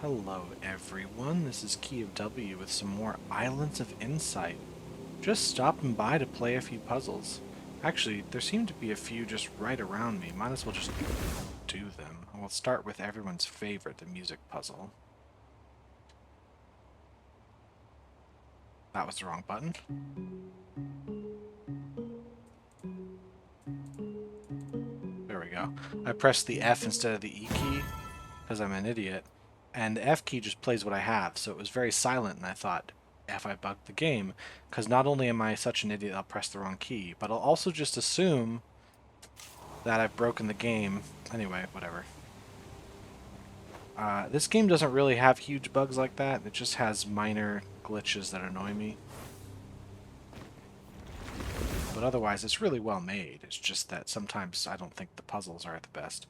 Hello everyone, this is Key of W with some more Islands of Insight. Just stopping by to play a few puzzles. Actually, there seem to be a few just right around me. Might as well just do them. We'll start with everyone's favorite, the music puzzle. That was the wrong button. There we go. I pressed the F instead of the E key because I'm an idiot. And the F key just plays what I have, so it was very silent, and I thought, F, I bugged the game, because not only am I such an idiot I'll press the wrong key, but I'll also just assume that I've broken the game. Anyway, whatever. This game doesn't really have huge bugs like that, it just has minor glitches that annoy me. But otherwise, it's really well made. It's just that sometimes I don't think the puzzles are the best.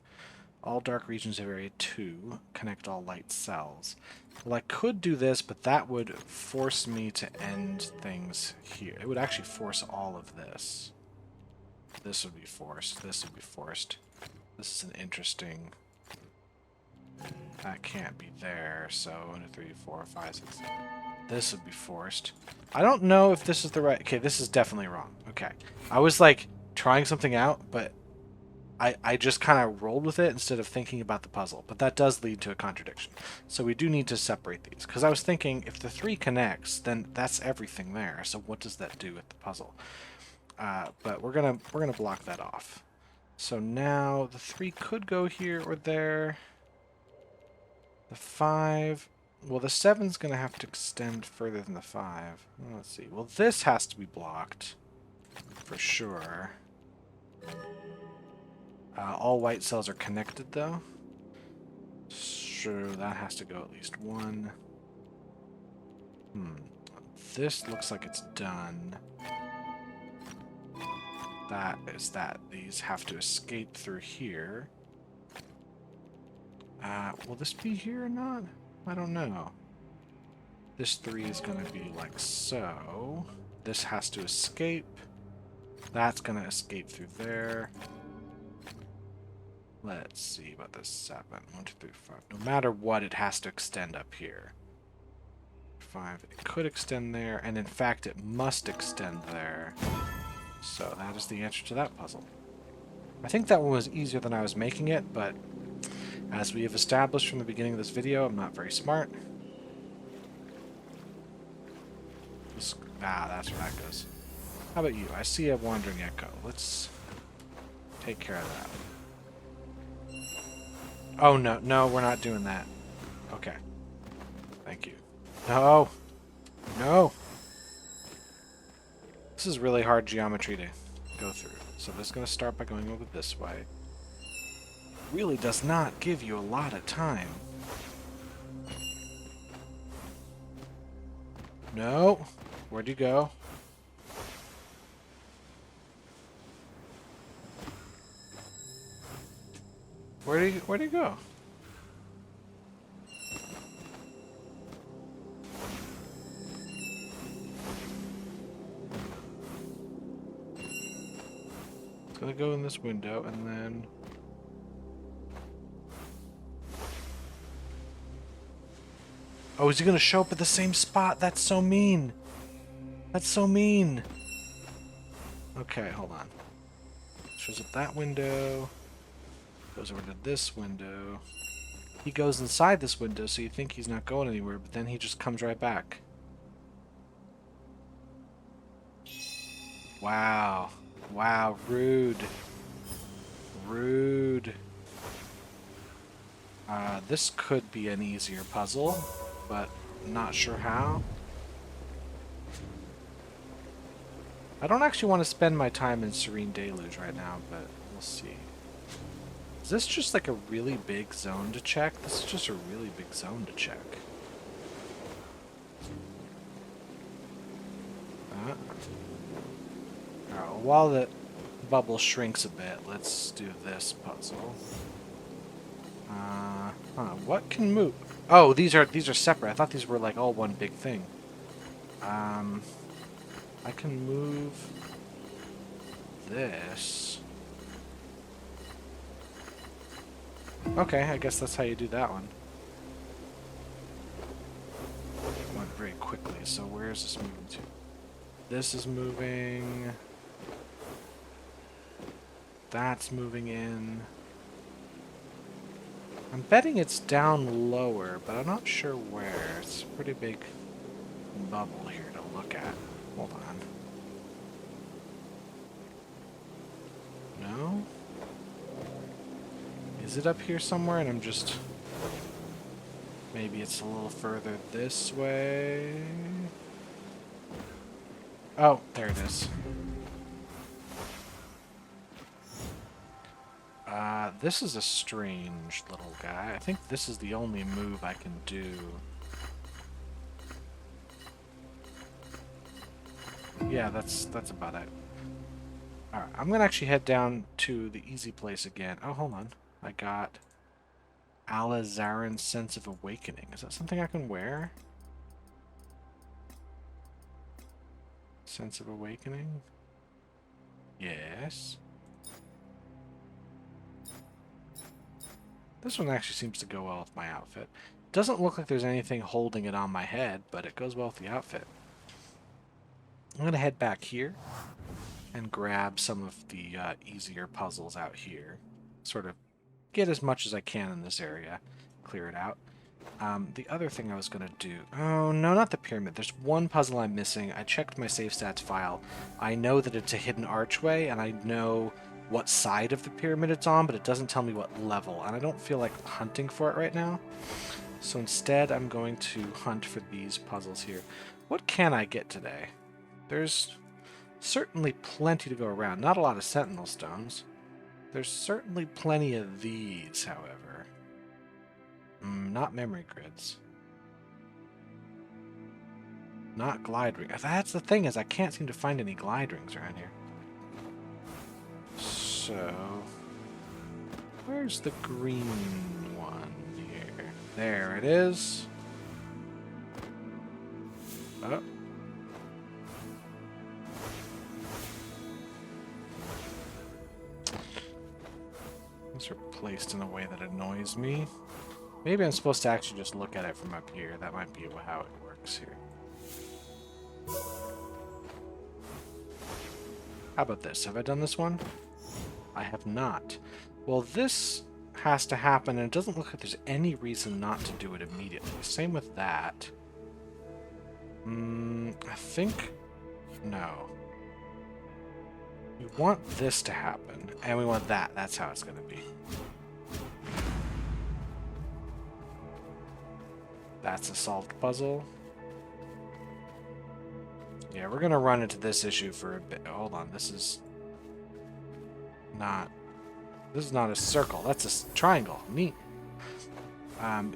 All dark regions of area 2. Connect all light cells. Well, I could do this, but that would force me to end things here. It would actually force all of this. This would be forced. This would be forced. This is an interesting... That can't be there, so 1, 2, 3, 4, 5, 6. This would be forced. I don't know if this is the right... Okay, this is definitely wrong. Okay. I was, like, trying something out, but I just kind of rolled with it instead of thinking about the puzzle. But that does lead to a contradiction. So we do need to separate these. Because I was thinking, if the 3 connects, then that's everything there. So what does that do with the puzzle? But we're gonna block that off. So now the 3 could go here or there. The 5... Well, the 7's going to have to extend further than the 5. Let's see. Well, this has to be blocked. For sure. All white cells are connected, though. Sure, that has to go at least 1. This looks like it's done. That is that. These have to escape through here. Will this be here or not? I don't know. This 3 is going to be like so. This has to escape. That's going to escape through there. Let's see about this 7. 1, 2, 3, 5. No matter what, it has to extend up here. 5. It could extend there, and in fact, it must extend there. So that is the answer to that puzzle. I think that one was easier than I was making it, but as we have established from the beginning of this video, I'm not very smart. That's where that goes. How about you? I see a wandering echo. Let's take care of that. Oh, no. No, we're not doing that. Okay. Thank you. No! No! This is really hard geometry to go through. So this is going to start by going over this way. Really does not give you a lot of time. No! Where'd you go? Where'd he go? It's gonna go in this window and then... Oh, is he gonna show up at the same spot? That's so mean! That's so mean! Okay, hold on. Shows up that window. Goes over to this window. He goes inside this window, so you think he's not going anywhere, but then he just comes right back. Wow. Wow, rude. Rude. This could be an easier puzzle, but not sure how. I don't actually want to spend my time in Serene Deluge right now, but we'll see. Is this just like a really big zone to check? This is just a really big zone to check. Alright, well, while the bubble shrinks a bit, let's do this puzzle. What can move? Oh, these are separate. I thought these were like all one big thing. I can move this. Okay, I guess that's how you do that one. So where is this moving to? This is moving. That's moving in. I'm betting it's down lower, but I'm not sure where. It's a pretty big bubble here to look at. Hold on. No? Is it up here somewhere and I'm just... Maybe it's a little further this way. Oh, there it is. This is a strange little guy. I think this is the only move I can do. Yeah, that's about it. Alright, I'm gonna actually head down to the easy place again. Oh, hold on. I got Alizarin's Sense of Awakening. Is that something I can wear? Sense of Awakening? Yes. This one actually seems to go well with my outfit. Doesn't look like there's anything holding it on my head, but it goes well with the outfit. I'm going to head back here and grab some of the easier puzzles out here. Sort of get as much as I can in this area. Clear it out. The other thing I was going to do... Oh, no, not the pyramid. There's one puzzle I'm missing. I checked my save stats file. I know that it's a hidden archway, and I know what side of the pyramid it's on, but it doesn't tell me what level, and I don't feel like hunting for it right now. So instead, I'm going to hunt for these puzzles here. What can I get today? There's certainly plenty to go around. Not a lot of sentinel stones. There's certainly plenty of these, however. Not memory grids. Not glide rings. That's the thing, is I can't seem to find any glide rings around here. So, where's the green one here? There it is. Oh. These are placed in a way that annoys me. Maybe I'm supposed to actually just look at it from up here. That might be how it works here. How about this? Have I done this one? I have not. Well, this has to happen, and it doesn't look like there's any reason not to do it immediately. Same with that. I think... No. We want this to happen, and we want that. That's how it's going to be. That's a solved puzzle. Yeah, we're going to run into this issue for a bit. Hold on, this is not a circle. That's a triangle. Neat.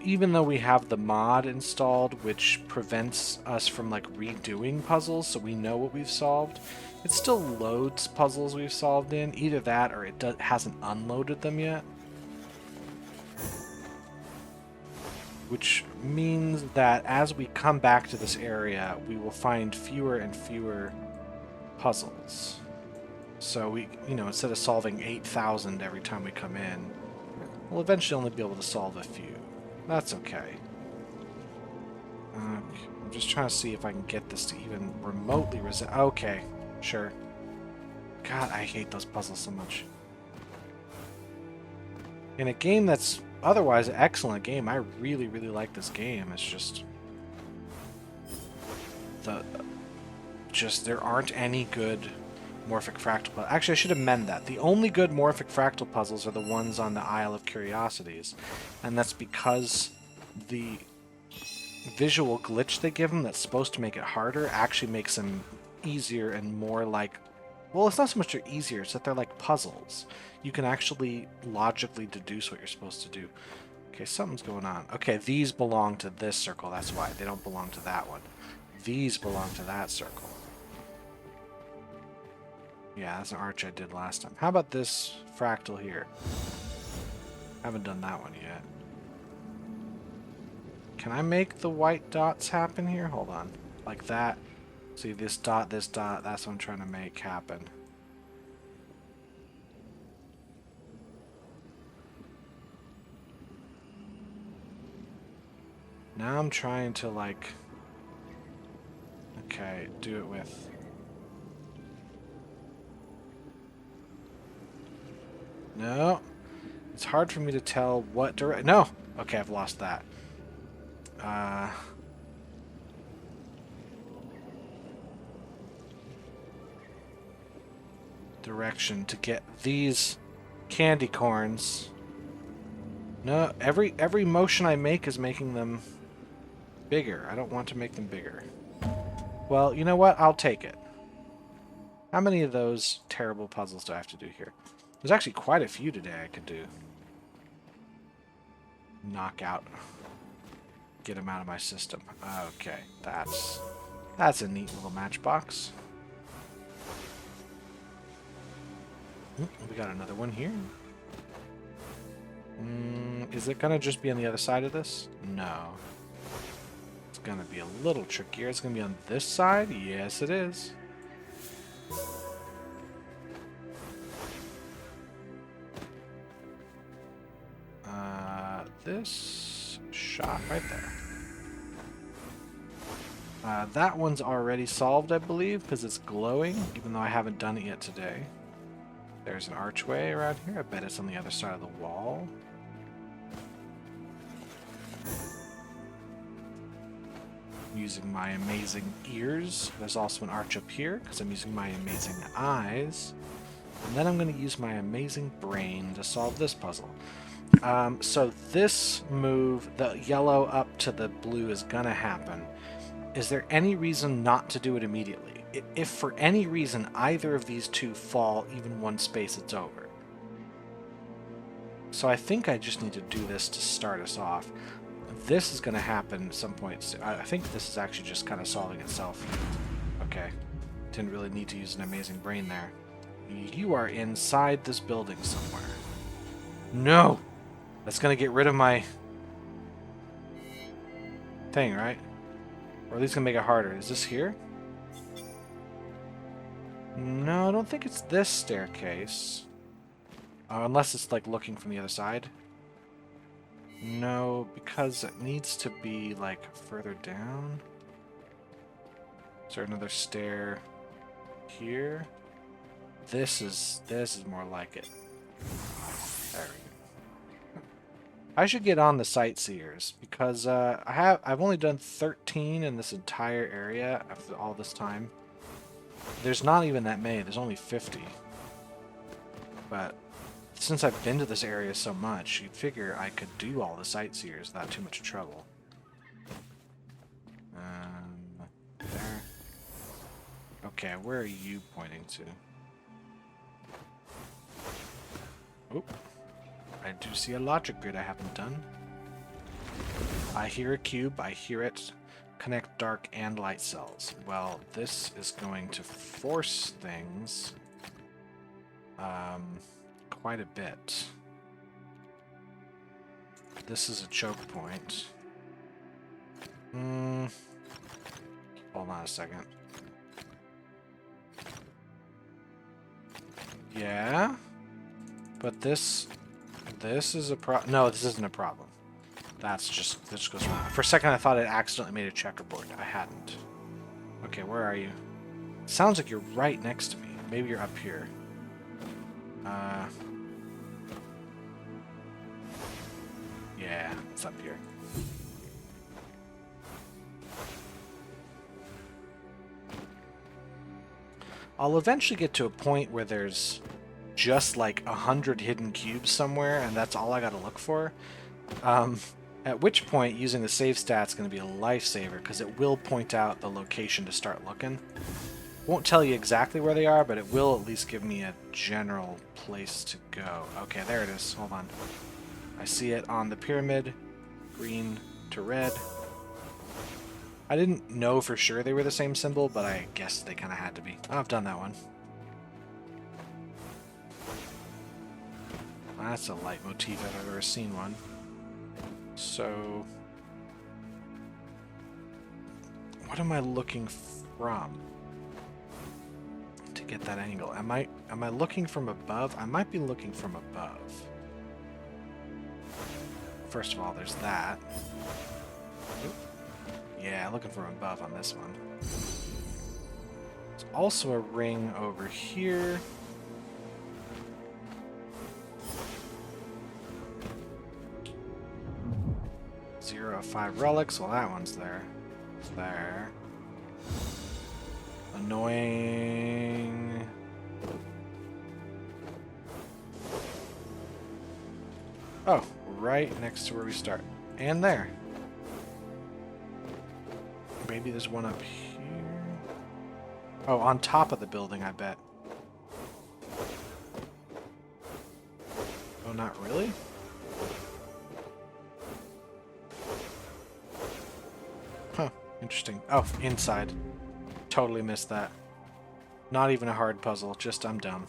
Even though we have the mod installed, which prevents us from like redoing puzzles, so we know what we've solved, it still loads puzzles we've solved in. Either that, or it hasn't unloaded them yet. Which means that as we come back to this area, we will find fewer and fewer puzzles. So we, instead of solving 8,000 every time we come in, we'll eventually only be able to solve a few. That's okay. I'm just trying to see if I can get this to even remotely resist. Okay, sure. God, I hate those puzzles so much. In a game that's otherwise an excellent game, I really, really like this game. It's just... there aren't any good morphic fractal puzzles. Actually, I should amend that. The only good morphic fractal puzzles are the ones on the Isle of Curiosities. And that's because the visual glitch they give them that's supposed to make it harder actually makes them easier and more like... Well, it's not so much they're easier, it's that they're like puzzles. You can actually logically deduce what you're supposed to do. Okay, something's going on. Okay, these belong to this circle, that's why. They don't belong to that one. These belong to that circle. Yeah, that's an arch I did last time. How about this fractal here? Haven't done that one yet. Can I make the white dots happen here? Hold on. Like that. See, this dot, that's what I'm trying to make happen. Now I'm trying to, like... Okay, do it with... No. It's hard for me to tell what direct... No! Okay, I've lost that. Direction to get these candy corns. No, every motion I make is making them bigger. I don't want to make them bigger. Well, you know what? I'll take it. How many of those terrible puzzles do I have to do here? There's actually quite a few today I could do. Knock out. Get them out of my system. Okay, that's a neat little matchbox. We got another one here. Is it gonna just be on the other side of this? No. It's gonna be a little trickier. It's gonna be on this side? Yes, it is. This shot right there. That one's already solved, I believe, because it's glowing, even though I haven't done it yet today. There's an archway around here. I bet it's on the other side of the wall. I'm using my amazing ears. There's also an arch up here, because I'm using my amazing eyes. And then I'm going to use my amazing brain to solve this puzzle. So this move, the yellow up to the blue, is going to happen. Is there any reason not to do it immediately? If for any reason either of these two fall even one space, it's over. So I think I just need to do this to start us off. This is going to happen at some point soon. I think this is actually just kind of solving itself. Okay. Didn't really need to use an amazing brain there. You are inside this building somewhere. No! That's going to get rid of my thing, right? Or at least going to make it harder. Is this here? No, I don't think it's this staircase. Unless it's like looking from the other side. No, because it needs to be like further down. Is there another stair here? This is more like it. There we go. I should get on the sightseers because I've only done 13 in this entire area after all this time. There's not even that many. There's only 50. But since I've been to this area so much, you'd figure I could do all the sightseers without too much trouble. There. Okay, where are you pointing to? Oop. I do see a logic grid I haven't done. I hear a cube. I hear it connect dark and light cells. Well, this is going to force things quite a bit. This is a choke point. Hold on a second. Yeah, but this is a no, this isn't a problem. This just goes wrong. For a second, I thought it accidentally made a checkerboard. I hadn't. Okay, where are you? Sounds like you're right next to me. Maybe you're up here. Yeah, it's up here. I'll eventually get to a point where there's just like 100 hidden cubes somewhere, and that's all I gotta look for. At which point, using the save stat's going to be a lifesaver, because it will point out the location to start looking. Won't tell you exactly where they are, but it will at least give me a general place to go. Okay, there it is. Hold on. I see it on the pyramid. Green to red. I didn't know for sure they were the same symbol, but I guess they kind of had to be. Oh, I've done that one. That's a leitmotif if I've ever seen one. So, what am I looking from to get that angle? Am I looking from above? I might be looking from above. First of all, there's that. Oop. Yeah, looking from above on this one. also a ring over here. Zero of 5 relics. Well, that one's there. It's there. Annoying. Oh, right next to where we start. And there. Maybe there's one up here. Oh, on top of the building, I bet. Oh, not really? Huh, interesting. Oh, inside. Totally missed that. Not even a hard puzzle, just I'm dumb.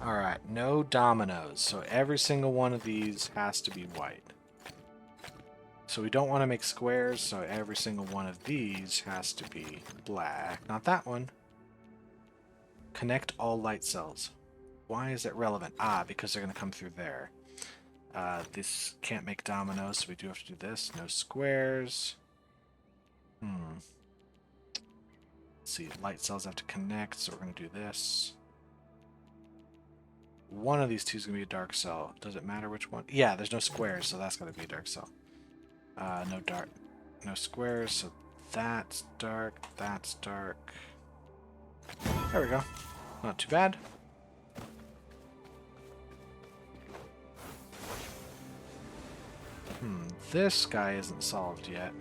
Alright, no dominoes, so every single one of these has to be white. So we don't want to make squares, so every single one of these has to be black. Not that one. Connect all light cells. Why is it relevant? Ah, because they're going to come through there. This can't make dominoes, so we do have to do this. No squares. Let's see, light cells have to connect, so we're going to do this. One of these two is going to be a dark cell. Does it matter which one? Yeah, there's no squares, so that's going to be a dark cell. No squares, so that's dark, that's dark. There we go. Not too bad. This guy isn't solved yet.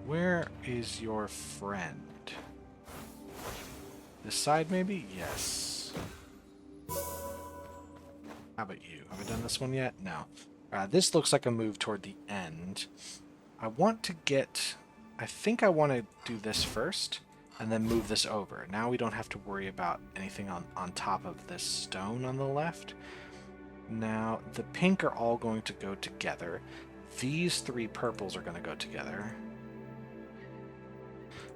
Where is your friend? This side, maybe? Yes. How about you? Have I done this one yet? No. This looks like a move toward the end. I want to get... I think I want to do this first, and then move this over. Now we don't have to worry about anything on top of this stone on the left. Now, the pink are all going to go together. These 3 purples are going to go together.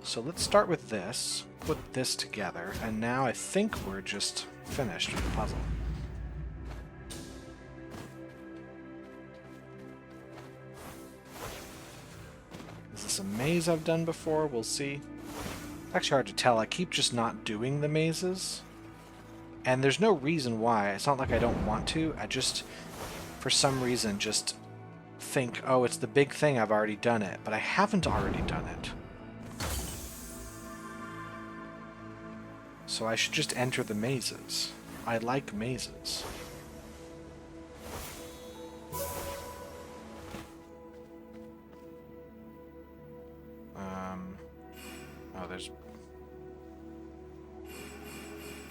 So let's start with this, put this together, and now I think we're just finished with the puzzle. Is this a maze I've done before? We'll see. It's actually hard to tell. I keep just not doing the mazes. And there's no reason why. It's not like I don't want to. I just, for some reason, just think, oh, it's the big thing, I've already done it. But I haven't already done it. So I should just enter the mazes. I like mazes. Oh, there's...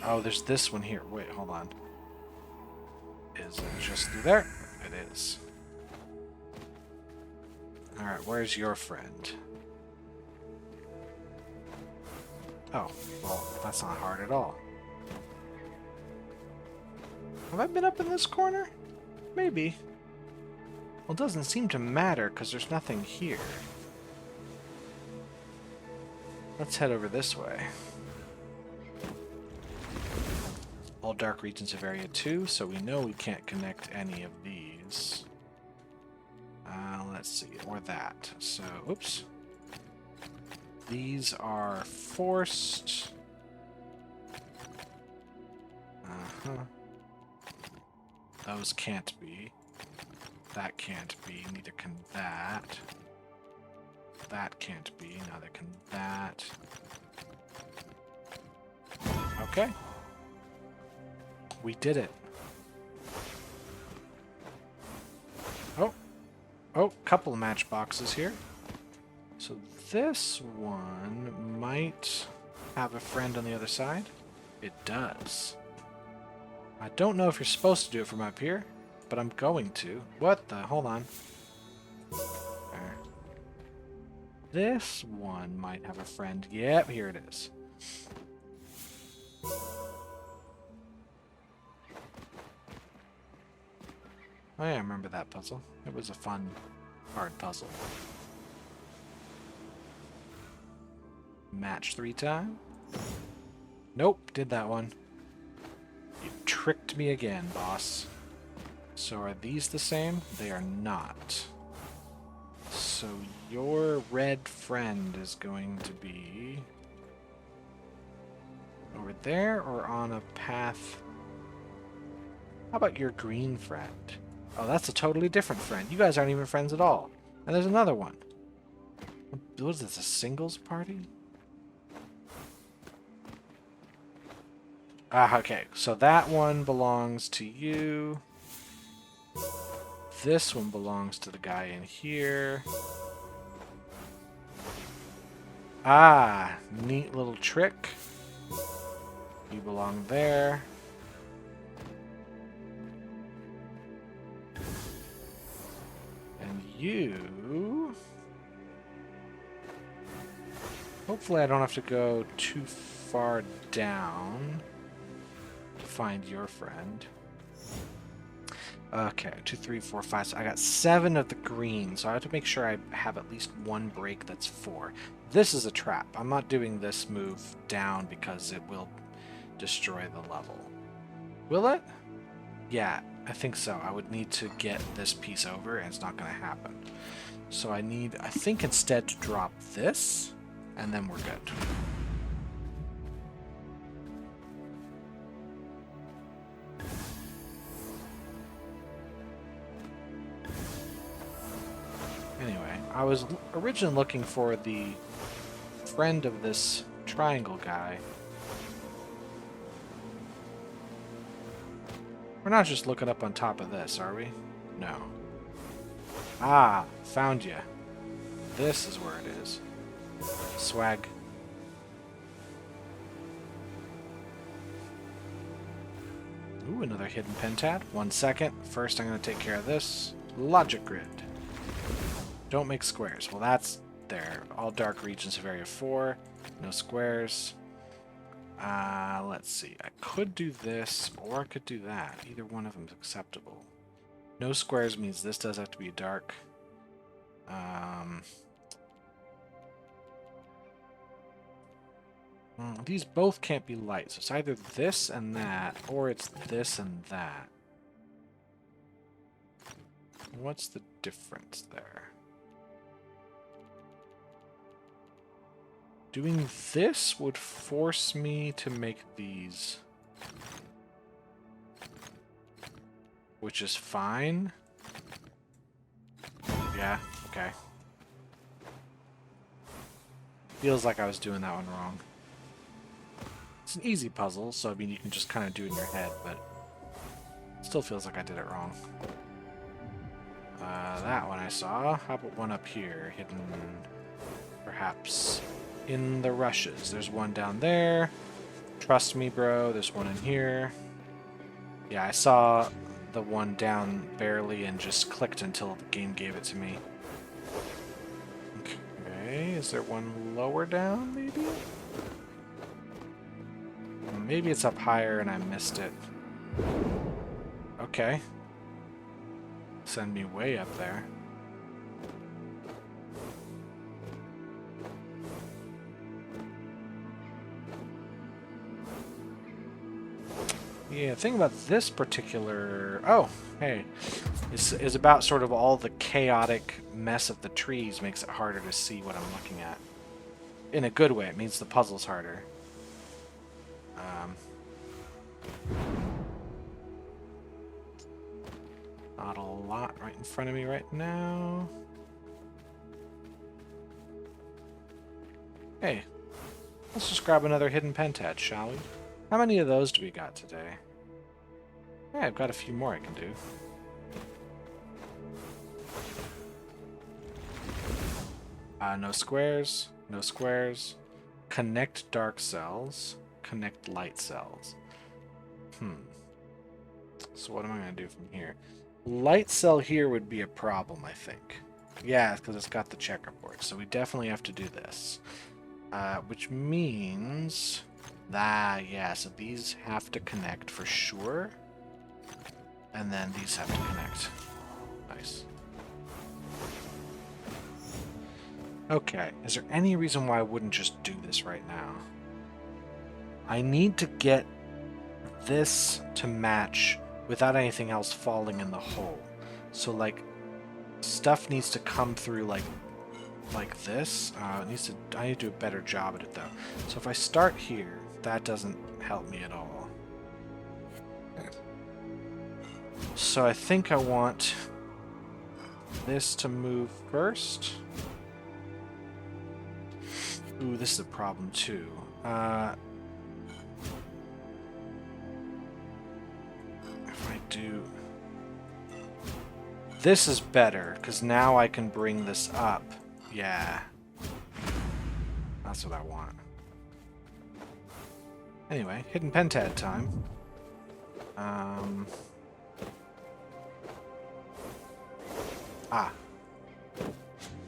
Oh, there's this one here. Wait, hold on. Is it just through there? It is. Alright, where's your friend? Oh, well, that's not hard at all. Have I been up in this corner? Maybe. Well, it doesn't seem to matter because there's nothing here. Let's head over this way. All dark regions of area 2, so we know we can't connect any of these. Let's see, or that. So, oops. These are forced. Those can't be. That can't be. Neither can that. That can't be. Neither can that. Okay. We did it. Oh, couple of matchboxes here. So this one might have a friend on the other side. It does. I don't know if you're supposed to do it from up here, but I'm going to. What the? Hold on. There. This one might have a friend. Yep, here it is. Oh yeah, I remember that puzzle. It was a fun, hard puzzle. Match 3 times? Nope, did that one. You tricked me again, boss. So are these the same? They are not. So your red friend is going to be over there or on a path. How about your green friend? Oh, that's a totally different friend. You guys aren't even friends at all. And there's another one. What is this, a singles party? Ah, okay. So that one belongs to you. This one belongs to the guy in here. Ah, neat little trick. You belong there. And you... Hopefully I don't have to go too far down to find your friend. Okay, 2, 3, 4, 5. So I got 7 of the green, so I have to make sure I have at least one break that's 4. This is a trap. I'm not doing this move down because it will destroy the level. Will it? Yeah, I think so. I would need to get this piece over, and it's not going to happen. So I think instead to drop this, and then we're good. Anyway, I was originally looking for the friend of this triangle guy. We're not just looking up on top of this, are we? No. Ah, found you. This is where it is. Swag. Ooh, another hidden pentad. 1 second. First, I'm going to take care of this. Logic grid. Don't make squares. Well, that's there. All dark regions of area 4. No squares. Let's see. I could do this, or I could do that. Either one of them is acceptable. No squares means this does have to be dark. These both can't be light, so it's either this and that, or it's this and that. What's the difference there? Doing this would force me to make these, which is fine. Yeah, okay. Feels like I was doing that one wrong. It's an easy puzzle, so I mean you can just kind of do it in your head, but it still feels like I did it wrong. That one I saw. How about one up here, hidden perhaps in the rushes? There's one down there. Trust me, bro. There's one in here. Yeah, I saw the one down barely and just clicked until the game gave it to me. Okay, is there one lower down, maybe? Maybe it's up higher and I missed it. Okay. Send me way up there. Yeah, the thing about this particular... Oh, hey. Is about sort of all the chaotic mess of the trees makes it harder to see what I'm looking at. In a good way, it means the puzzle's harder. Not a lot right in front of me right now. Hey, let's just grab another hidden pentad, shall we? How many of those do we got today? Yeah, I've got a few more I can do. No squares. No squares. Connect dark cells. Connect light cells. So what am I going to do from here? Light cell here would be a problem, I think. Yeah, because it's got the checkerboard. So we definitely have to do this. Which means... yeah, so these have to connect for sure. And then these have to connect. Nice. Okay, is there any reason why I wouldn't just do this right now? I need to get this to match without anything else falling in the hole. So, like, stuff needs to come through, like, like this. It needs to. I need to do a better job at it though. So if I start here, that doesn't help me at all. So I think I want this to move first. Ooh, this is a problem too. If I do... This is better, because now I can bring this up. Yeah. That's what I want. Anyway, hidden pentad time.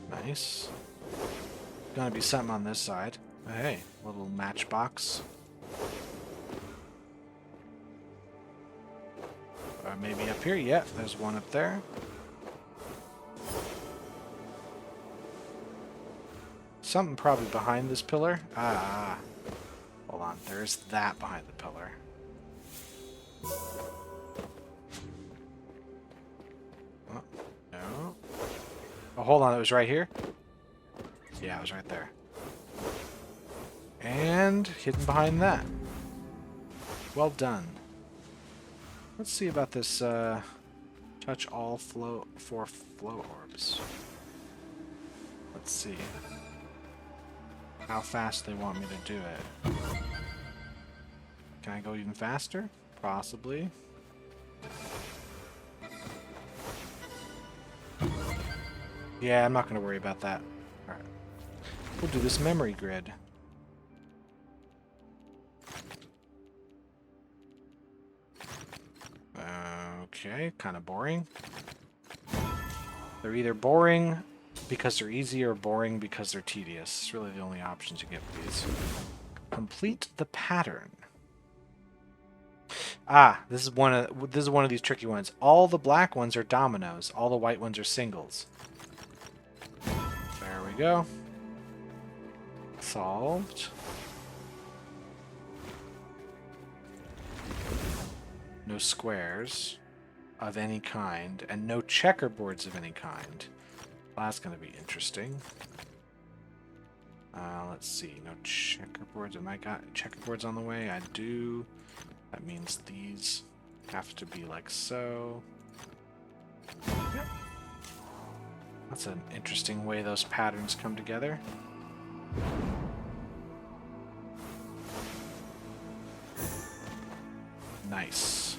Nice. Gonna be something on this side. Hey, little matchbox. Maybe up here? Yeah, there's one up there. Something probably behind this pillar. Hold on. There's that behind the pillar. Oh, no. Oh, hold on. It was right here? Yeah, it was right there. And hidden behind that. Well done. Let's see about this, touch all four flow orbs. Let's see how fast they want me to do it. Can I go even faster? Possibly. Yeah, I'm not going to worry about that. Alright. We'll do this memory grid. Okay, kind of boring. They're either boring because they're easy or boring because they're tedious. It's really the only options you get with these. Complete the pattern. This is one of these tricky ones. All the black ones are dominoes. All the white ones are singles. There we go. Solved. No squares of any kind, and no checkerboards of any kind. Well, that's going to be interesting. Let's see. No checkerboards. Am I got checkerboards on the way? I do. That means these have to be like so. Yep. That's an interesting way those patterns come together. Nice.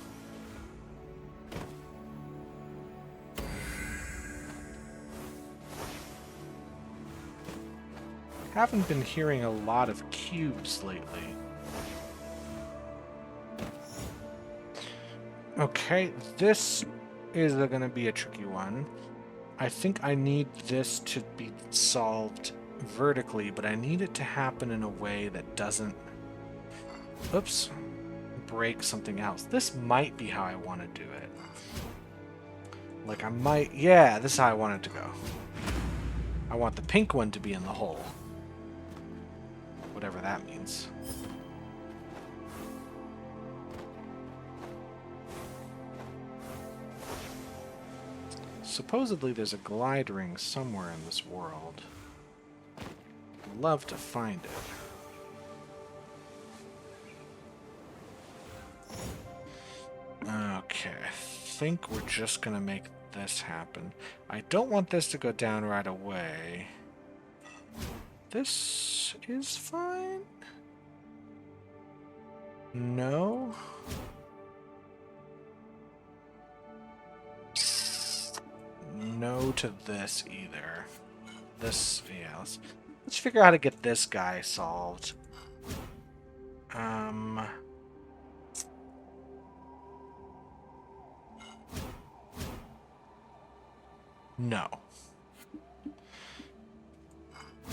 Haven't been hearing a lot of cubes lately. Okay, this is going to be a tricky one. I think I need this to be solved vertically, but I need it to happen in a way that doesn't... Oops. Break something else. This might be how I want to do it. Like I might... Yeah, this is how I want it to go. I want the pink one to be in the hole. Whatever that means. Supposedly there's a glide ring somewhere in this world. I'd love to find it. Okay, I think we're just gonna make this happen. I don't want this to go down right away. This is fine. No. No to this either. This, yeah, let's figure out how to get this guy solved. No.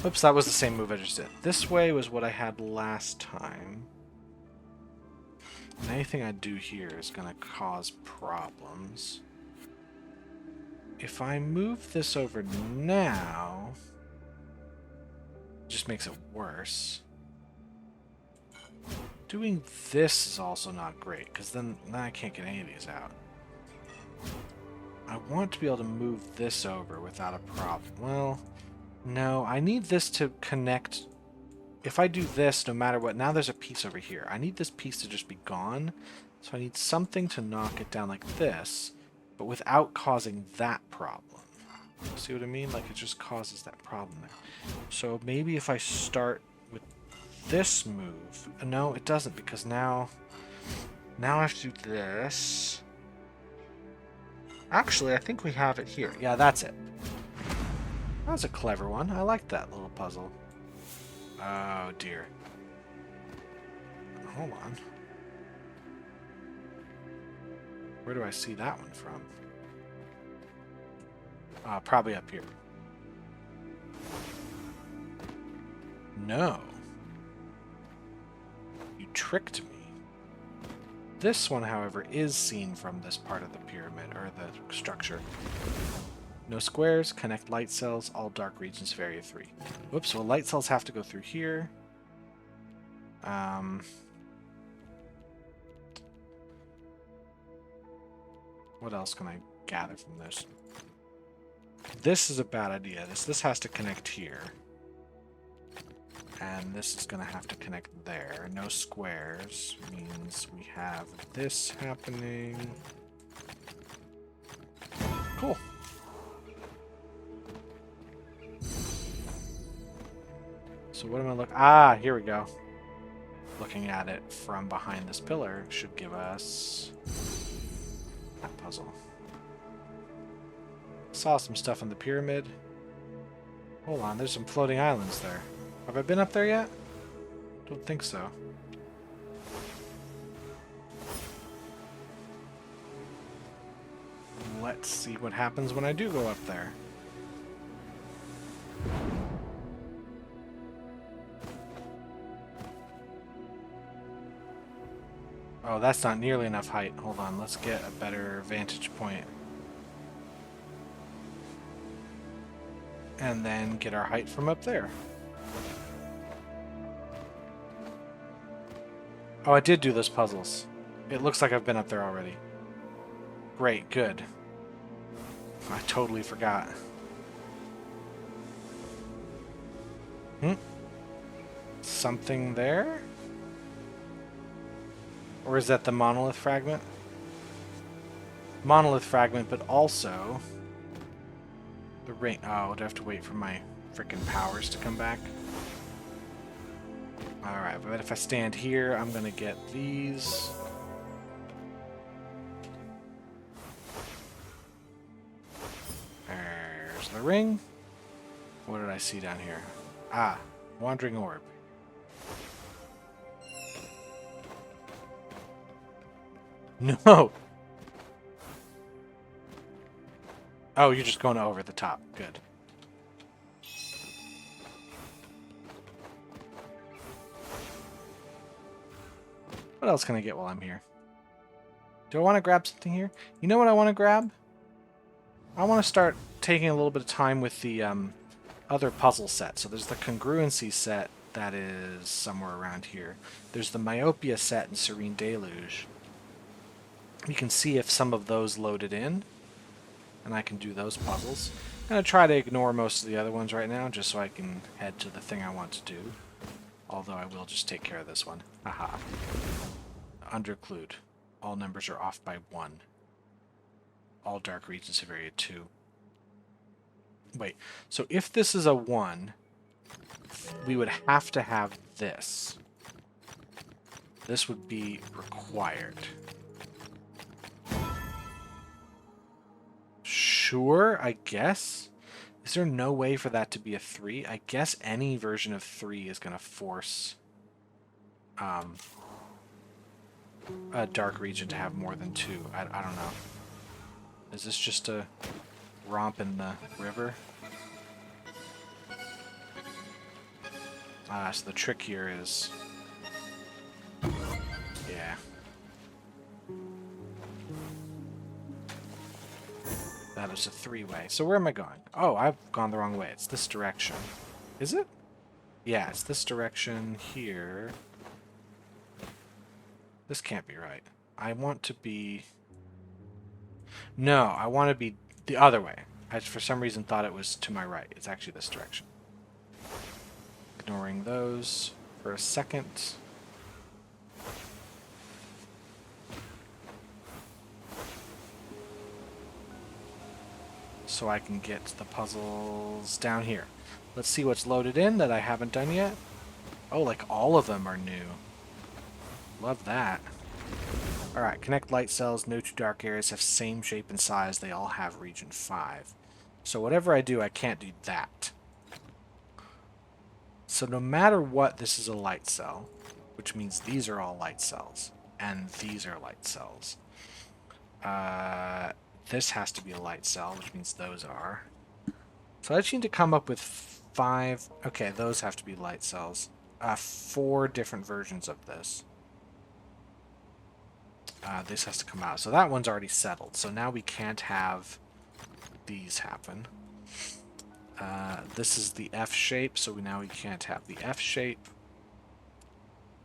Oops, that was the same move I just did. This way was what I had last time. And anything I do here is going to cause problems. If I move this over now, it just makes it worse. Doing this is also not great, because then I can't get any of these out. I want to be able to move this over without a problem. Well, No, I need this to connect. If I do this, no matter what, now there's a piece over here. I need this piece to just be gone. So I need something to knock it down like this, but without causing that problem. See what I mean? Like it just causes that problem there. So maybe if I start with this move. No, it doesn't, because now I have to do this. Actually, I think we have it here. Yeah, that's it. That was a clever one. I like that little puzzle. Oh, dear. Hold on. Where do I see that one from? Probably up here. No. You tricked me. This one, however, is seen from this part of the pyramid, or the structure. No squares, connect light cells, all dark regions of area 3. Whoops, well light cells have to go through here. What else can I gather from this? This is a bad idea. This has to connect here. And this is going to have to connect there. No squares means we have this happening. Cool. So what am I looking... Ah, here we go. Looking at it from behind this pillar should give us that puzzle. Saw some stuff on the pyramid. Hold on, there's some floating islands there. Have I been up there yet? Don't think so. Let's see what happens when I do go up there. Oh, that's not nearly enough height. Hold on, let's get a better vantage point. And then get our height from up there. Oh, I did do those puzzles. It looks like I've been up there already. Great, good. I totally forgot. Something there? Or is that the monolith fragment? Monolith fragment, but also the ring. Oh, do I have to wait for my freaking powers to come back? Alright, but if I stand here, I'm gonna get these. There's the ring. What did I see down here? Ah, wandering orb. No! Oh, you're just going over the top. Good. What else can I get while I'm here? Do I want to grab something here? You know what I want to grab? I want to start taking a little bit of time with the other puzzle set. So there's the congruency set that is somewhere around here. There's the Myopia set in Serene Deluge. You can see if some of those loaded in, and I can do those puzzles. I'm going to try to ignore most of the other ones right now, just so I can head to the thing I want to do. Although I will just take care of this one. Haha. Underclude. All numbers are off by 1. All dark regions of area 2. Wait, so if this is a 1, we would have to have this. This would be required. Sure, I guess. Is there no way for that to be a 3? I guess any version of 3 is going to force a dark region to have more than 2. I don't know. Is this just a romp in the river? So the trick here is... Yeah. That is a 3-way. So where am I going? Oh, I've gone the wrong way. It's this direction. Is it? Yeah, it's this direction here. This can't be right. I want to be... No, I want to be the other way. I, for some reason, thought it was to my right. It's actually this direction. ignoring those for a second. So I can get the puzzles down here. Let's see what's loaded in that I haven't done yet. Oh, like all of them are new. Love that. Alright, connect light cells. No two dark areas have same shape and size. They all have region 5. So whatever I do, I can't do that. So no matter what, this is a light cell, which means these are all light cells. And these are light cells. This has to be a light cell, which means those are. So I just need to come up with 5... Okay, those have to be light cells. 4 different versions of this. This has to come out. So that one's already settled. So now we can't have these happen. This is the F shape, so now we can't have the F shape.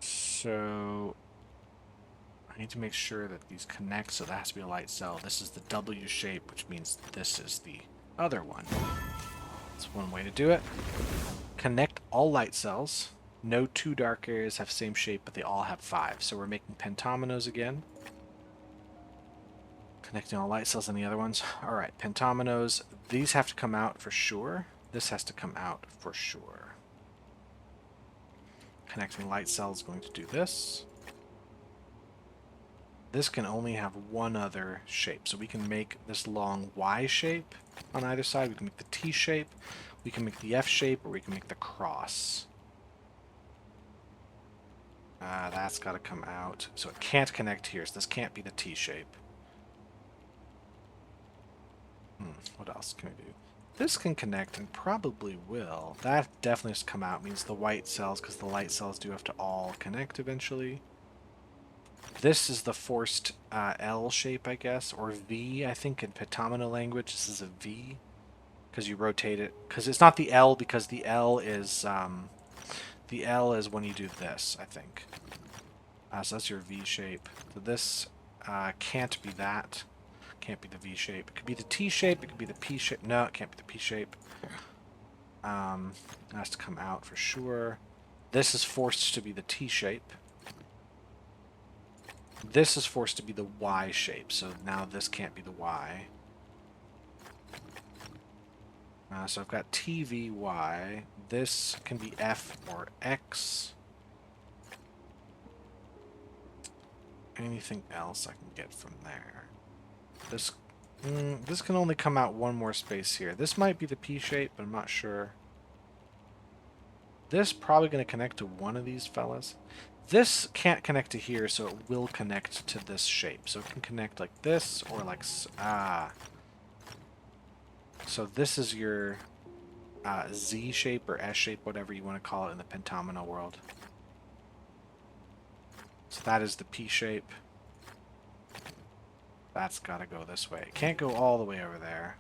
So I need to make sure that these connect, so that has to be a light cell. This is the W shape, which means this is the other one. That's one way to do it. Connect all light cells. No two dark areas have same shape, but they all have 5. So we're making pentominoes again. Connecting all light cells and the other ones. Alright, pentominoes. These have to come out for sure. This has to come out for sure. Connecting light cells is going to do this. This can only have one other shape. So we can make this long Y shape on either side. We can make the T shape. We can make the F shape, or we can make the cross. That's got to come out. So it can't connect here. So this can't be the T shape. What else can we do? This can connect and probably will. That definitely has to come out. Means the white cells, because the light cells do have to all connect eventually. This is the forced L shape, I guess, or V, I think in Petomino language. This is a V, because you rotate it. Because it's not the L, because the L is when you do this, I think. So that's your V shape. So this can't be that. Can't be the V shape. It could be the T shape. It could be the P shape. No, it can't be the P shape. It has to come out for sure. This is forced to be the T shape. This is forced to be the Y shape. So now this can't be the Y. So I've got T, V, Y. This can be F or X. Anything else I can get from there? This can only come out one more space here. This might be the P shape, but I'm not sure. This probably going to connect to one of these fellas. This can't connect to here, so it will connect to this shape. So it can connect like this, or like... So this is your Z shape, or S shape, whatever you want to call it in the pentomino world. So that is the P shape. That's got to go this way. It can't go all the way over there.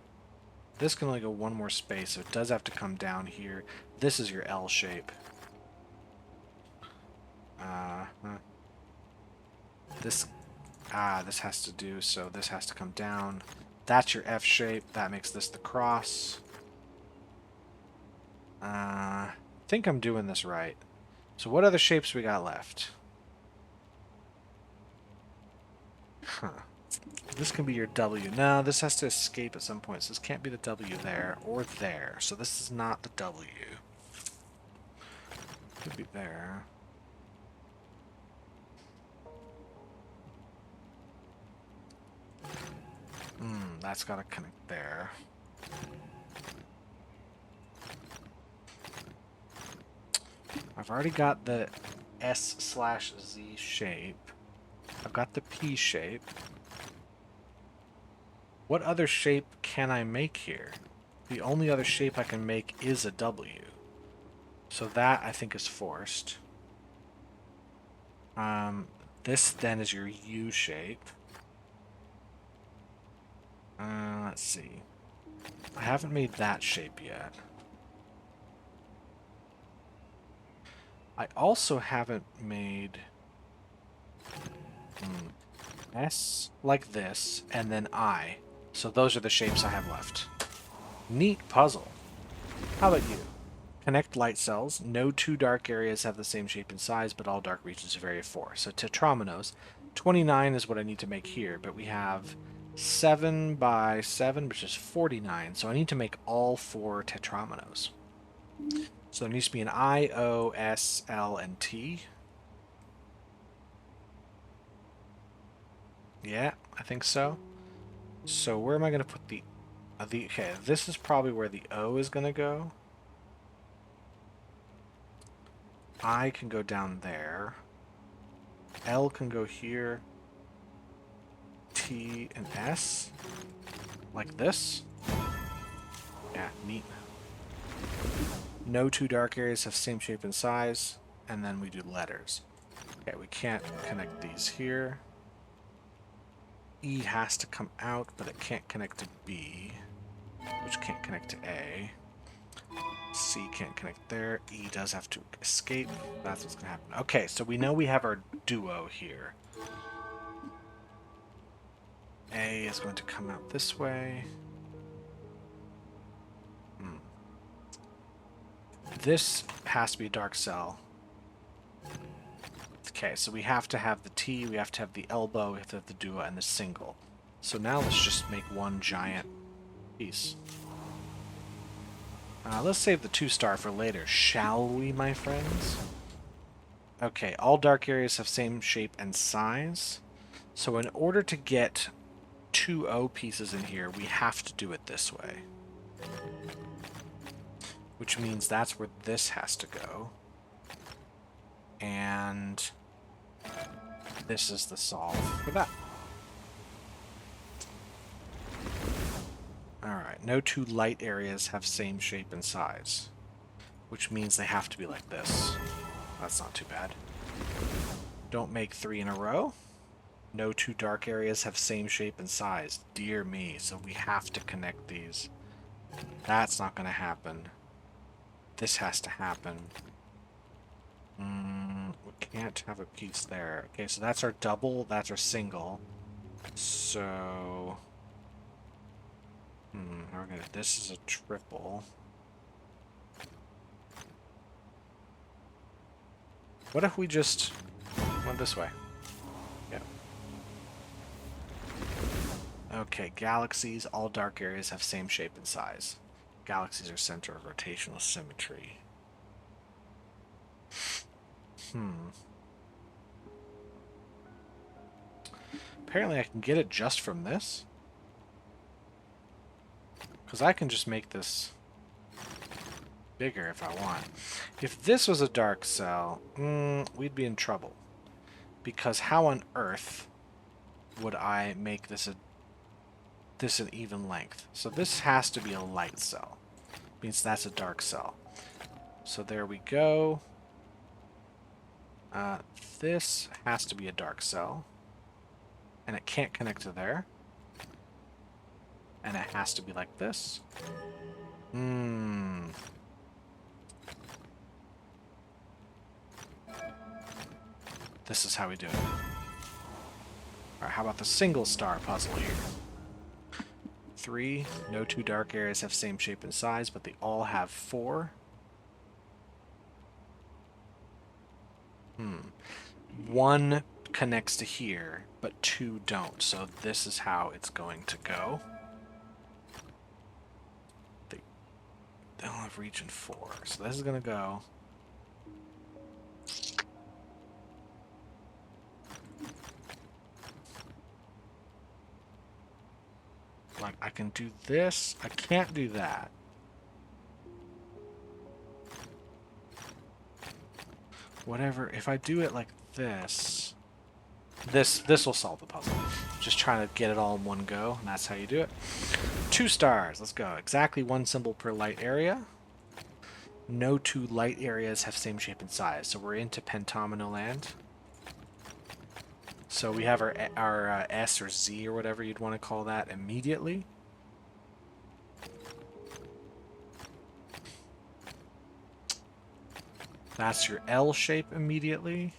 This can only go one more space, so it does have to come down here. This is your L shape. This has to do, so this has to come down. That's your F shape. That makes this the cross. I think I'm doing this right. So what other shapes we got left? Huh. This can be your W. No, this has to escape at some point. So this can't be the W there or there. So this is not the W. Could be there. That's got to connect there. I've already got the S/Z shape. I've got the P shape. What other shape can I make here? The only other shape I can make is a W. So that, I think, is forced. This, then, is your U shape. Let's see. I haven't made that shape yet. I also haven't made... S like this, and then I. So those are the shapes I have left. Neat puzzle. How about you? Connect light cells. No two dark areas have the same shape and size, but all dark regions vary 4. So tetrominoes. 29 is what I need to make here, but we have 7 by 7, which is 49. So I need to make all 4 tetrominoes. So there needs to be an I, O, S, L, and T. Yeah, I think so. So where am I going to put the... okay, this is probably where the O is going to go. I can go down there. L can go here. T and S. Like this. Yeah, neat. No two dark areas have same shape and size. And then we do letters. Okay, we can't connect these here. E has to come out, but it can't connect to B, which can't connect to A. C can't connect there. E does have to escape. That's what's going to happen. Okay, so we know we have our duo here. A is going to come out this way. This has to be a dark cell. Okay, so we have to have the T, we have to have the elbow, we have to have the duo, and the single. So now let's just make one giant piece. Let's save the 2-star for later, shall we, my friends? Okay, all dark areas have same shape and size. So in order to get 2 O pieces in here, we have to do it this way. Which means that's where this has to go. And this is the solve for that. Alright, no 2 light areas have same shape and size. Which means they have to be like this. That's not too bad. Don't make 3 in a row. No 2 dark areas have same shape and size. Dear me, so we have to connect these. That's not going to happen. This has to happen. We can't have a piece there. Okay, so that's our double, that's our single. So... this is a triple. What if we just went this way? Yep. Okay, galaxies, all dark areas have same shape and size. Galaxies are center of rotational symmetry. Apparently I can get it just from this. Because I can just make this bigger if I want. If this was a dark cell, we'd be in trouble. Because how on earth would I make this an even length? So this has to be a light cell. Means that's a dark cell. So there we go. This has to be a dark cell. And it can't connect to there. And it has to be like this. This is how we do it. Alright, how about the single star puzzle here? 3. No 2 dark areas have same shape and size, but they all have 4. 1 connects to here, but 2 don't. So this is how it's going to go. They all have region 4. So this is going to go... like, I can do this. I can't do that. Whatever. If I do it like this... This will solve the puzzle. Just trying to get it all in one go, and that's how you do it. 2 stars. Let's go. Exactly 1 symbol per light area. No 2 light areas have same shape and size. So we're into pentomino land. So we have our S or Z or whatever you'd want to call that immediately. That's your L shape immediately.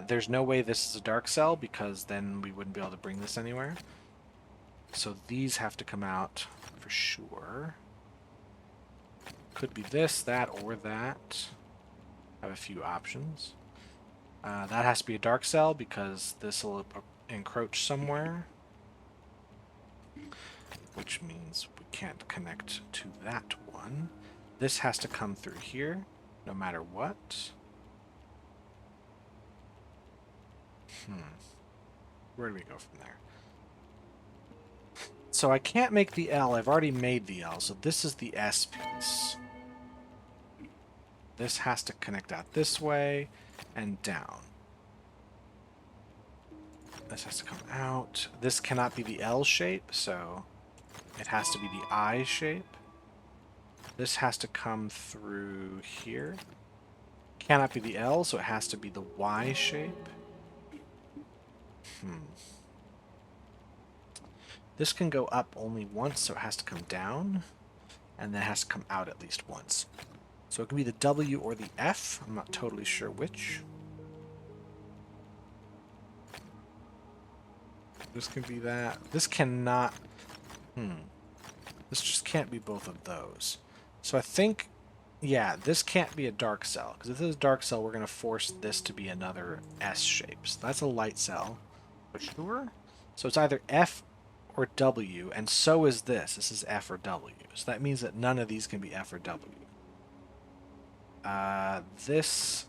There's no way this is a dark cell because then we wouldn't be able to bring this anywhere. So these have to come out for sure. Could be this, that, or that. I have a few options. That has to be a dark cell because this will encroach somewhere, which means we can't connect to that one. This has to come through here, no matter what. Where do we go from there? So I can't make the L. I've already made the L, so this is the S piece. This has to connect out this way and down. This has to come out. This cannot be the L shape, so it has to be the I shape. This has to come through here. Cannot be the L, so it has to be the Y shape. This can go up only once, so it has to come down. And then it has to come out at least once. So it can be the W or the F. I'm not totally sure which. This can be that. This cannot... This just can't be both of those. So I think... Yeah, this can't be a dark cell. Because if this is a dark cell, we're going to force this to be another S shape. So that's a light cell. For sure. So it's either F or W. And so is this. This is F or W. So that means that none of these can be F or W. This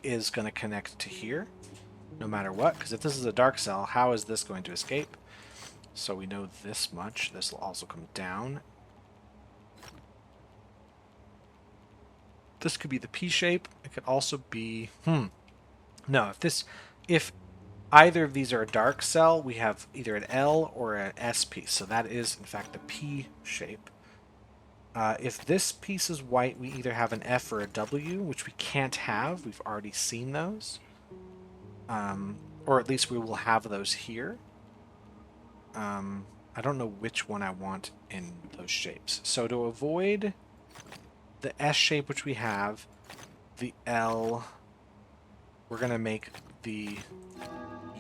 is going to connect to here, no matter what, because if this is a dark cell, how is this going to escape? So we know this much. This will also come down. This could be the P shape. It could also be... No, if either of these are a dark cell, we have either an L or an S piece. So that is, in fact, the P shape. If this piece is white, we either have an F or a W, which we can't have. We've already seen those. Or at least we will have those here. I don't know which one I want in those shapes. So to avoid the S shape, which we have, the L, we're going to make the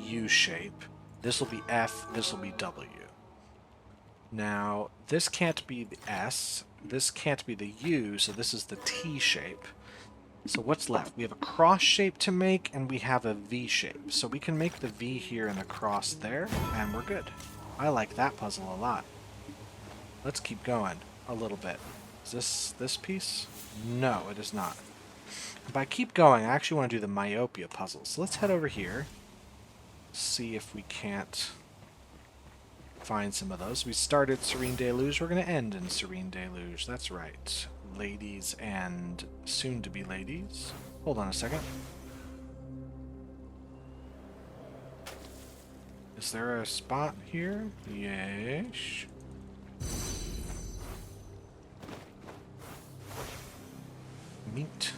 U shape. This will be F, this will be W. Now, this can't be the S, this can't be the U, so this is the T shape. So what's left? We have a cross shape to make, and we have a V shape. So we can make the V here and the cross there, and we're good. I like that puzzle a lot. Let's keep going a little bit. Is this piece? No, it is not. If I keep going, I actually want to do the Myopia puzzle. So let's head over here, see if we can't find some of those. We started Serene Deluge. We're going to end in Serene Deluge. That's right. Ladies and soon-to-be ladies. Hold on a second. Is there a spot here? Yes. Meat.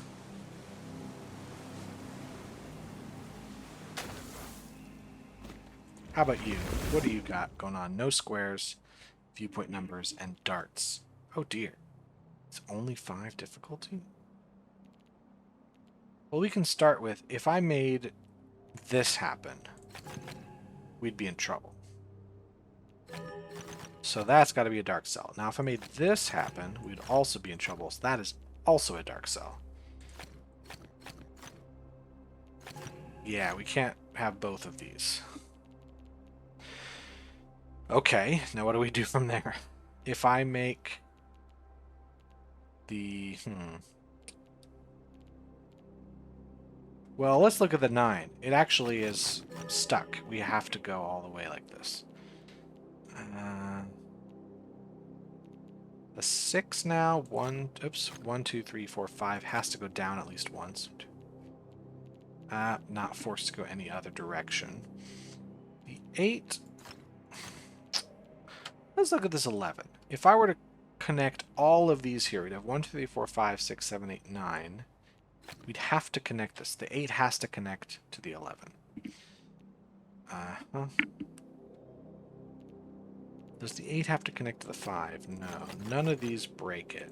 How about you? What do you got going on? No squares, viewpoint numbers, and darts. Oh dear. It's only 5 difficulty? Well, we can start with, if I made this happen, we'd be in trouble. So that's got to be a dark cell. Now, if I made this happen, we'd also be in trouble. So that is also a dark cell. Yeah, we can't have both of these. Okay, now what do we do from there? If I make the... Well, let's look at the 9. It actually is stuck. We have to go all the way like this. The 6 now, 1, 2, 3, 4, 5 has to go down at least once. Not forced to go any other direction. The 8... Let's look at this 11. If I were to connect all of these here, we'd have 1, 2, 3, 4, 5, 6, 7, 8, 9. We'd have to connect this. The 8 has to connect to the 11. Does the 8 have to connect to the 5? No. None of these break it.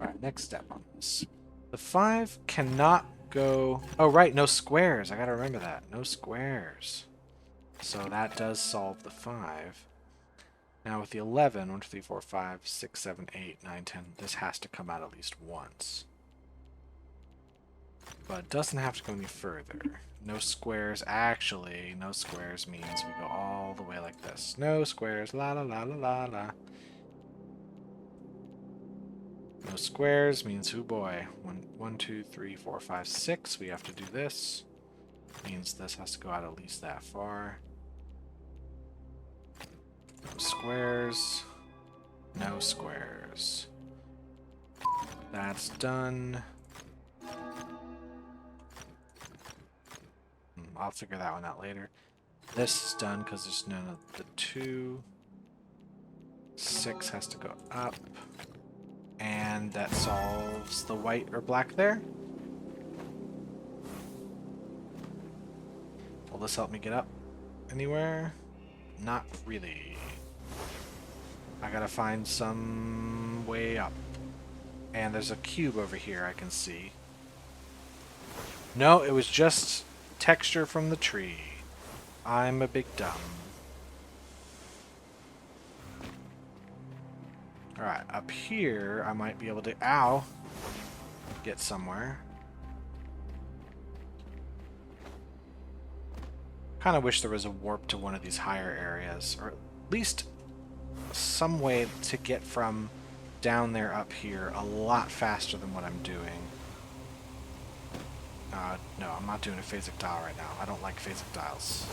Alright, next step on this. The 5 cannot go... Oh, right, no squares. I gotta remember that. No squares. So that does solve the 5. Now with the 11, 1, 2, 3, 4, 5, 6, 7, 8, 9, 10, this has to come out at least once. But it doesn't have to go any further. No squares. Actually, no squares means we go all the way like this. No squares. La la la la la la. No squares means, oh boy. 1, 2, 3, 4, 5, 6. We have to do this. Means this has to go out at least that far. No squares. No squares. That's done. I'll figure that one out later. This is done because there's none of the 2. 6 has to go up. And that solves the white or black there. Will this help me get up anywhere? Not really. I gotta find some way up. And there's a cube over here I can see. No, it was just texture from the tree. I'm a big dumb. Alright, up here I might be able to, ow, get somewhere. Kind of wish there was a warp to one of these higher areas, or at least some way to get from down there up here a lot faster than what I'm doing. No, I'm not doing a phasic dial right now. I don't like phasic dials.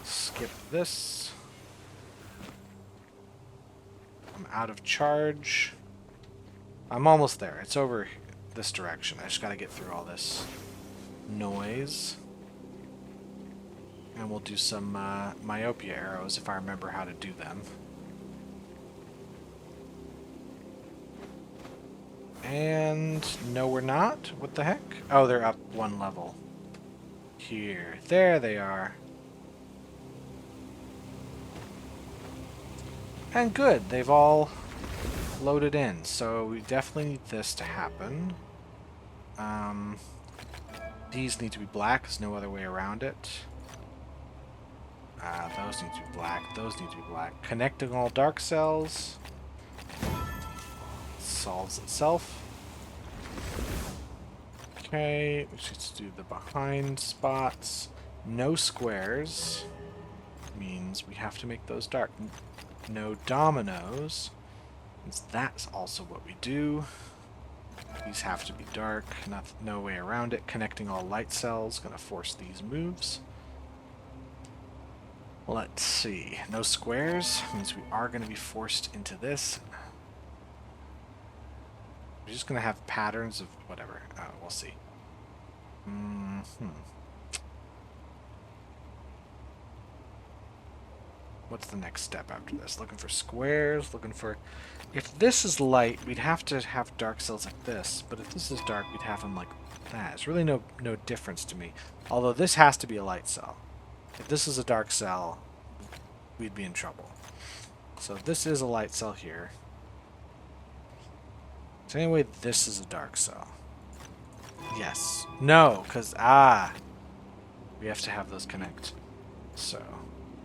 Skip this. I'm out of charge. I'm almost there. It's over this direction. I just gotta get through all this noise. And we'll do some myopia arrows if I remember how to do them. And no, we're not. What the heck? Oh, they're up one level. Here. There they are. And good. They've all loaded in. So we definitely need this to happen. These need to be black. There's no other way around it. Those need to be black. Those need to be black. Connecting all dark cells. Solves itself. Okay, we should do the behind spots. No squares means we have to make those dark. No dominoes means that's also what we do. These have to be dark. No way around it. Connecting all light cells. Gonna force these moves. Let's see. No squares means we are going to be forced into this. We're just going to have patterns of whatever. We'll see. What's the next step after this? Looking for squares, looking for... If this is light, we'd have to have dark cells like this. But if this is dark, we'd have them like that. It's really no difference to me. Although this has to be a light cell. If this is a dark cell, we'd be in trouble. So this is a light cell here. So anyway, this is a dark cell. Yes. No, because, we have to have those connect. So,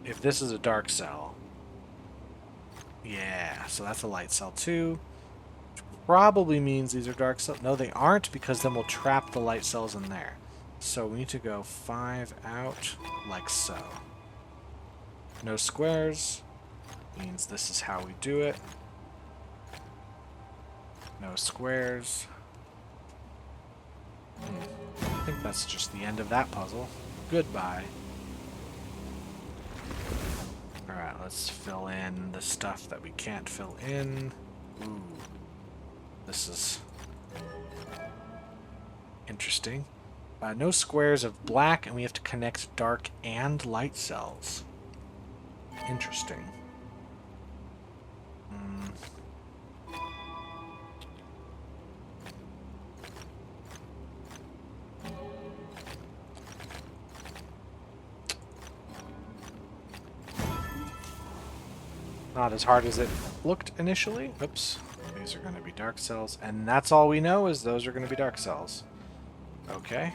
if this is a dark cell, yeah, so that's a light cell too. Which probably means these are dark cells. No, they aren't, because then we'll trap the light cells in there. So we need to go 5 out, like so. No squares means this is how we do it. No squares. I think that's just the end of that puzzle. Goodbye. Alright, let's fill in the stuff that we can't fill in. Ooh. This is interesting. No squares of black, and we have to connect dark and light cells. Interesting. Not as hard as it looked initially. Oops. These are going to be dark cells, and that's all we know is those are going to be dark cells. Okay.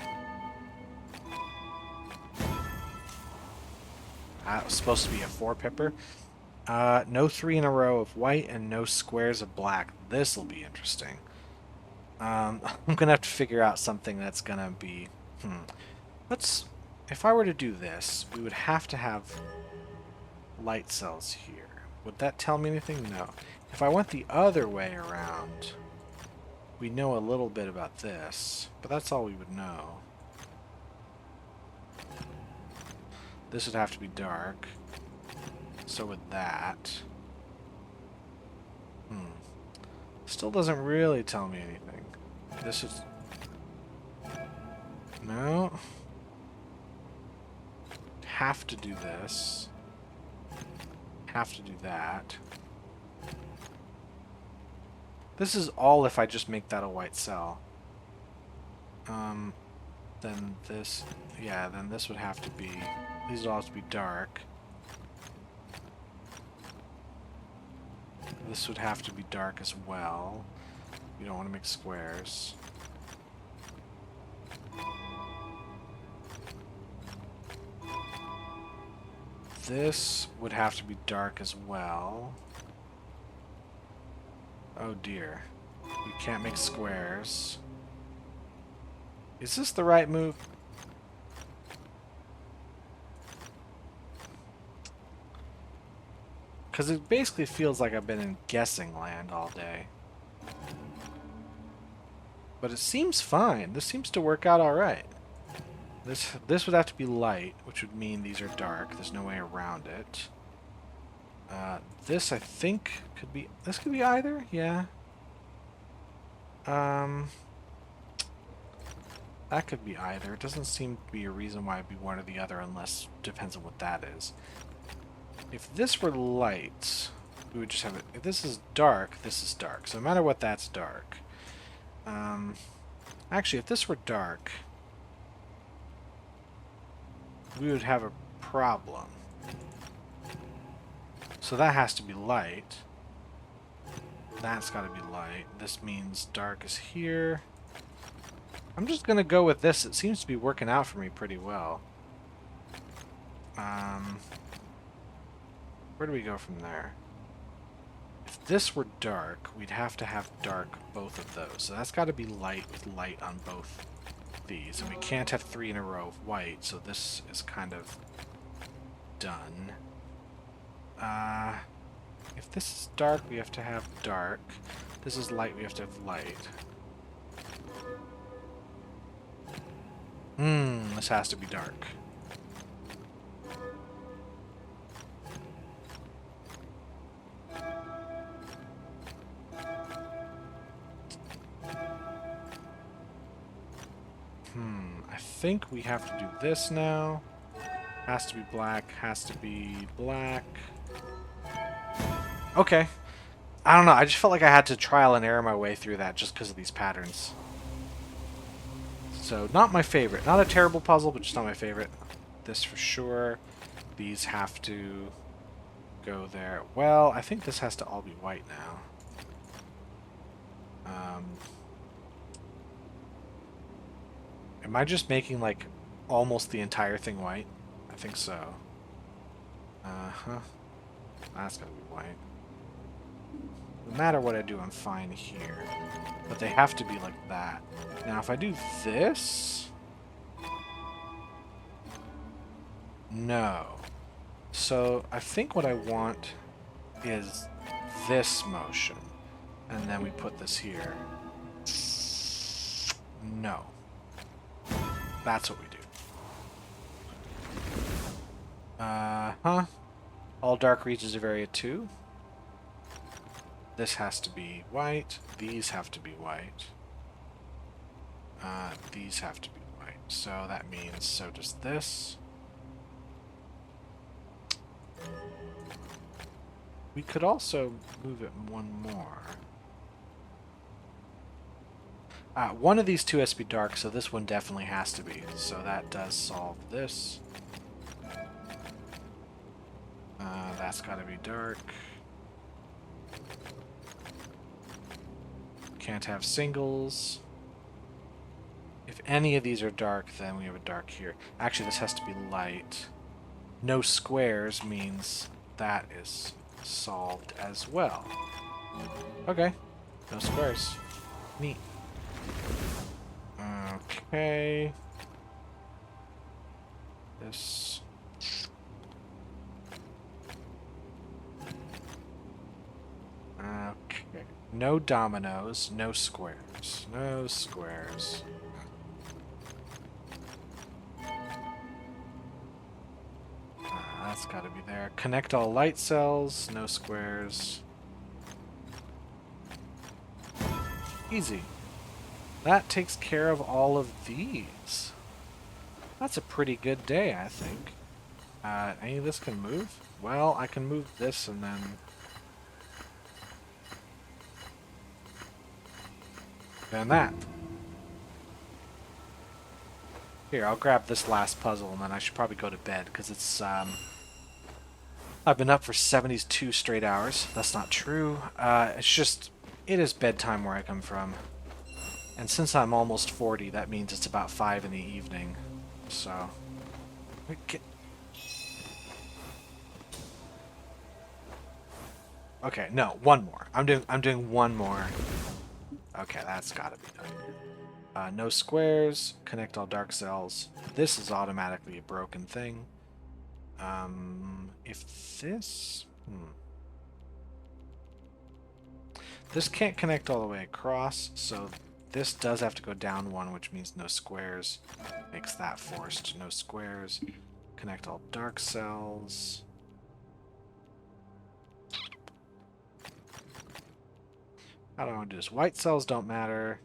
That was supposed to be a 4-pipper. No 3 in a row of white and no squares of black. This will be interesting. I'm going to have to figure out something that's going to be... If I were to do this, we would have to have light cells here. Would that tell me anything? No. If I went the other way around, we know a little bit about this, but that's all we would know. This would have to be dark. So would that. Still doesn't really tell me anything. This is... No. Have to do this. Have to do that. This is all if I just make that a white cell. Then this... Yeah, then this would have to be... These would all have to be dark. This would have to be dark as well. You don't want to make squares. This would have to be dark as well. Oh dear. We can't make squares. Is this the right move? Because it basically feels like I've been in guessing land all day. But it seems fine. This seems to work out alright. This would have to be light, which would mean these are dark. There's no way around it. This, I think, could be... This could be either? Yeah. That could be either. It doesn't seem to be a reason why it'd be one or the other, unless... Depends on what that is. If this were light, we would just have it... If this is dark, this is dark. So no matter what, that's dark. Actually, if this were dark... we would have a problem. So that has to be light. That's got to be light. This means dark is here. I'm just going to go with this. It seems to be working out for me pretty well. Where do we go from there? If this were dark, we'd have to have dark both of those. So that's got to be light with light on both these. And we can't have 3 in a row of white, so this is kind of done. If this is dark, we have to have dark. This is light, we have to have light. This has to be dark. I think we have to do this now. Has to be black, has to be black. Okay. I don't know, I just felt like I had to trial and error my way through that just because of these patterns. So, not my favorite. Not a terrible puzzle, but just not my favorite. This for sure. These have to go there. Well, I think this has to all be white now. Am I just making, like, almost the entire thing white? I think so. That's gotta be white. No matter what I do, I'm fine here. But they have to be like that. Now, if I do this... No. So, I think what I want is this motion. And then we put this here. No. That's what we do. All dark regions of area 2. This has to be white. These have to be white. These have to be white. So that means so does this. We could also move it one more. One of these two has to be dark, so this one definitely has to be. So that does solve this. That's got to be dark. Can't have singles. If any of these are dark, then we have a dark here. Actually, this has to be light. No squares means that is solved as well. Okay. No squares. Neat. Okay. This. Okay. No dominoes, no squares. No squares. That's gotta be there. Connect all light cells, no squares. Easy. That takes care of all of these. That's a pretty good day, I think. Any of this can move? Well, I can move this and then that. Here, I'll grab this last puzzle and then I should probably go to bed because it's, I've been up for 72 straight hours. That's not true. It's just, it is bedtime where I come from. And since I'm almost 40, that means it's about 5 in the evening. So, okay, no, one more. I'm doing one more. Okay, that's gotta be done. No squares. Connect all dark cells. This is automatically a broken thing. If this... This can't connect all the way across, so this does have to go down one, which means no squares. Makes that forced. No squares. Connect all dark cells. How do I want to do this? White cells don't matter.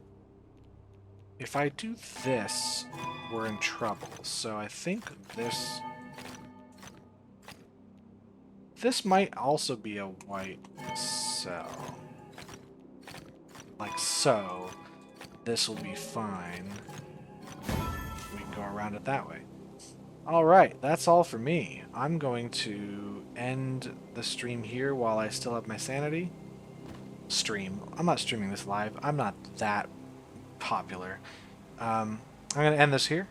If I do this, we're in trouble. So I think this... This might also be a white cell. Like so. This will be fine. We can go around it that way. Alright, that's all for me. I'm going to end the stream here while I still have my sanity. Stream. I'm not streaming this live. I'm not that popular. I'm going to end this here.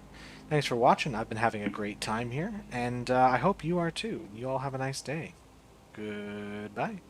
Thanks for watching. I've been having a great time here, and I hope you are too. You all have a nice day. Goodbye.